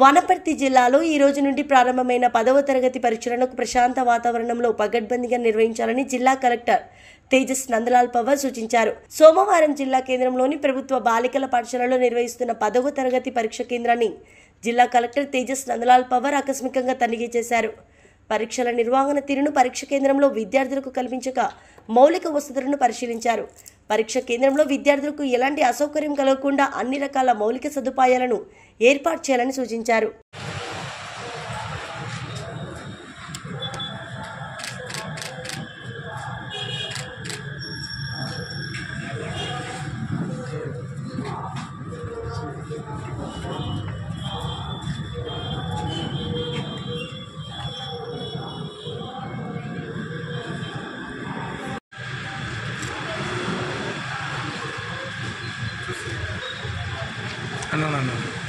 వనపర్తి జిల్లాలో ఈ రోజు నుండి ప్రారంభమైన 10వ తరగతి పరీక్షలను ప్రశాంత వాతావరణంలో పగడ్బందీగా నిర్వహించాలని జిల్లా కలెక్టర్ తేజస్ నందలాల్ పవర్ సూచించారు. సోమవారం జిల్లా కేంద్రంలోని ప్రభుత్వ బాలికల పాఠశాలలో నిర్వహిస్తున్న 10వ తరగతి పరీక్ష కేంద్రాన్ని జిల్లా కలెక్టర్ తేజస్ నందలాల్ పవర్ ఆకస్మికంగా తనిఖీ చేశారు. పరీక్షల నిర్వహణ తీరును పరీక్ష కేంద్రంలో విద్యార్థులకు కల్పించక మౌలిక వసతులను పరిశీలించారు. పరీక్ష కేంద్రంలో విద్యార్థులకు ఎలాంటి అసౌకర్యం కలగకుండా అన్ని రకాల మౌలిక సదుపాయాలను ఏర్పాటు చేయాలని సూచించారు. No.